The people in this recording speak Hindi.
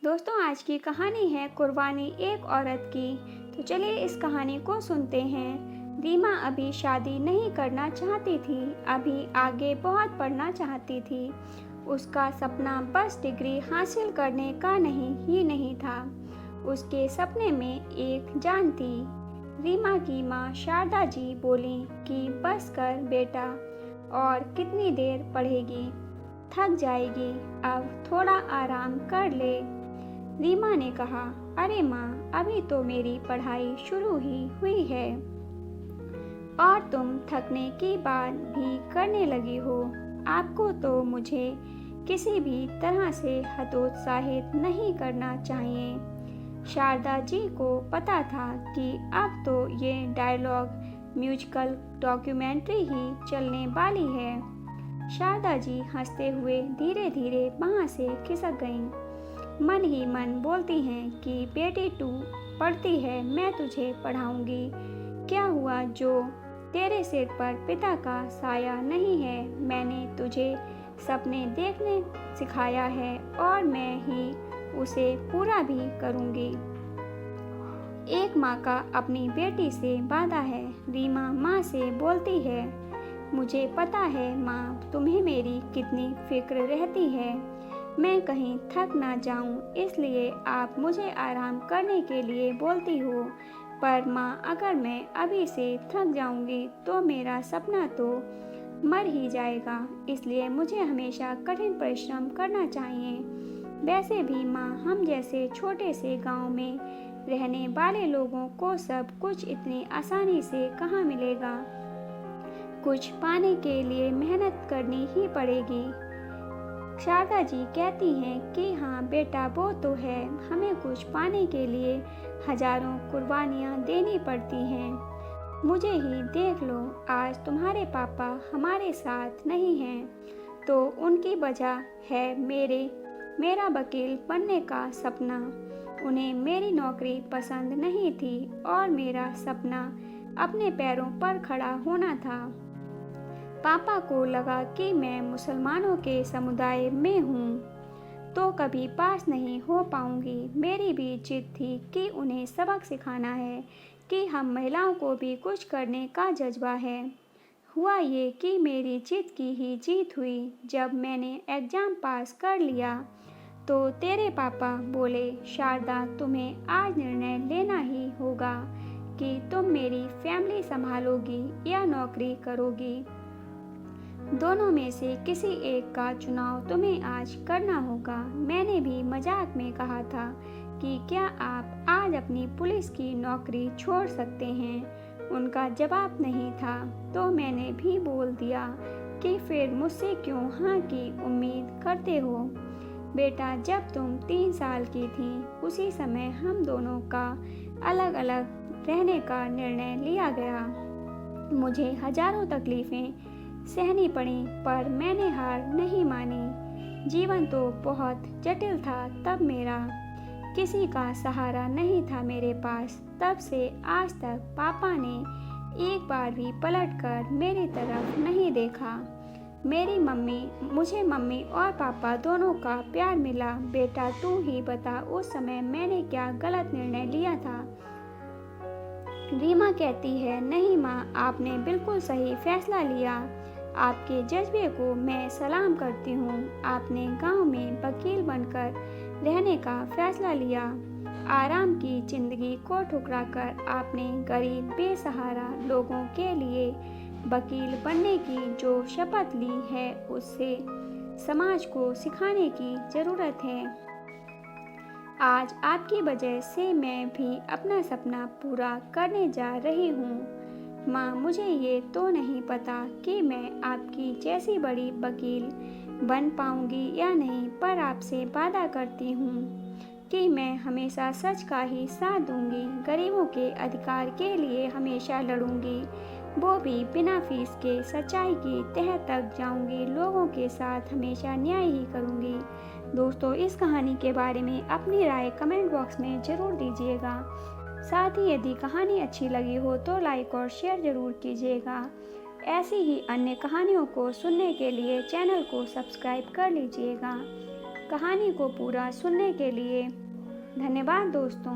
दोस्तों, आज की कहानी है कुर्बानी एक औरत की। तो चलिए इस कहानी को सुनते हैं। रीमा अभी शादी नहीं करना चाहती थी, अभी आगे बहुत पढ़ना चाहती थी। उसका सपना बस डिग्री हासिल करने का नहीं था। उसके सपने में एक जान थी। रीमा की माँ शारदा जी बोली कि बस कर बेटा, और कितनी देर पढ़ेगी, थक जाएगी, अब थोड़ा आराम कर ले। रीमा ने कहा, अरे माँ, अभी तो मेरी पढ़ाई शुरू ही हुई है और तुम थकने की बात भी करने लगी हो। आपको तो मुझे किसी भी तरह से हतोत्साहित नहीं करना चाहिए। शारदा जी को पता था कि अब तो ये डायलॉग म्यूजिकल डॉक्यूमेंट्री ही चलने वाली है। शारदा जी हंसते हुए धीरे धीरे वहाँ से खिसक गईं। मन ही मन बोलती हैं कि बेटी तू पढ़ती है, मैं तुझे पढ़ाऊंगी। क्या हुआ जो तेरे सिर पर पिता का साया नहीं है। मैंने तुझे सपने देखने सिखाया है और मैं ही उसे पूरा भी करूंगी। एक माँ का अपनी बेटी से वादा है। रीमा माँ से बोलती है, मुझे पता है माँ, तुम्हें मेरी कितनी फिक्र रहती है। मैं कहीं थक ना जाऊं, इसलिए आप मुझे आराम करने के लिए बोलती हो। पर माँ, अगर मैं अभी से थक जाऊंगी तो मेरा सपना तो मर ही जाएगा। इसलिए मुझे हमेशा कठिन परिश्रम करना चाहिए। वैसे भी माँ, हम जैसे छोटे से गांव में रहने वाले लोगों को सब कुछ इतनी आसानी से कहाँ मिलेगा। कुछ पाने के लिए मेहनत करनी ही पड़ेगी। शारदा जी कहती हैं कि हाँ बेटा, वो तो है, हमें कुछ पाने के लिए हजारों कुर्बानियाँ देनी पड़ती हैं। मुझे ही देख लो, आज तुम्हारे पापा हमारे साथ नहीं हैं, तो उनकी वजह है मेरा वकील बनने का सपना। उन्हें मेरी नौकरी पसंद नहीं थी और मेरा सपना अपने पैरों पर खड़ा होना था। पापा को लगा कि मैं मुसलमानों के समुदाय में हूँ तो कभी पास नहीं हो पाऊंगी। मेरी भी जिद थी कि उन्हें सबक सिखाना है कि हम महिलाओं को भी कुछ करने का जज्बा है। हुआ ये कि मेरी जिद की ही जीत हुई। जब मैंने एग्ज़ाम पास कर लिया तो तेरे पापा बोले, शारदा, तुम्हें आज निर्णय लेना ही होगा कि तुम मेरी फैमिली संभालोगी या नौकरी करोगी। दोनों में से किसी एक का चुनाव तुम्हें आज करना होगा। मैंने भी मजाक में कहा था कि क्या आप आज अपनी पुलिस की नौकरी छोड़ सकते हैं। उनका जवाब नहीं था तो मैंने भी बोल दिया कि फिर मुझसे क्यों हाँ की उम्मीद करते हो। बेटा, जब तुम 3 साल की थी उसी समय हम दोनों का अलग अलग रहने का निर्णय लिया गया। मुझे हजारों तकलीफ़ें सहनी पड़ी पर मैंने हार नहीं मानी। जीवन तो बहुत जटिल था तब, मेरा किसी का सहारा नहीं था मेरे पास। तब से आज तक पापा ने एक बार भी पलटकर मेरी तरफ नहीं देखा। मुझे मम्मी और पापा दोनों का प्यार मिला। बेटा, तू ही बता, उस समय मैंने क्या गलत निर्णय लिया था। रीमा कहती है, नहीं माँ, आपने बिल्कुल सही फैसला लिया। आपके जज्बे को मैं सलाम करती हूँ। आपने गांव में वकील बनकर रहने का फैसला लिया। आराम की जिंदगी को ठुकराकर आपने गरीब बेसहारा लोगों के लिए वकील बनने की जो शपथ ली है, उससे समाज को सिखाने की ज़रूरत है। आज आपकी वजह से मैं भी अपना सपना पूरा करने जा रही हूँ। माँ, मुझे ये तो नहीं पता कि मैं आपकी जैसी बड़ी वकील बन पाऊंगी या नहीं, पर आपसे वादा करती हूँ कि मैं हमेशा सच का ही साथ दूंगी। गरीबों के अधिकार के लिए हमेशा लड़ूंगी, वो भी बिना फीस के। सच्चाई की तह तक जाऊंगी, लोगों के साथ हमेशा न्याय ही करूंगी। दोस्तों, इस कहानी के बारे में अपनी राय कमेंट बॉक्स में ज़रूर दीजिएगा। साथ ही यदि कहानी अच्छी लगी हो तो लाइक और शेयर ज़रूर कीजिएगा। ऐसी ही अन्य कहानियों को सुनने के लिए चैनल को सब्सक्राइब कर लीजिएगा। कहानी को पूरा सुनने के लिए धन्यवाद दोस्तों।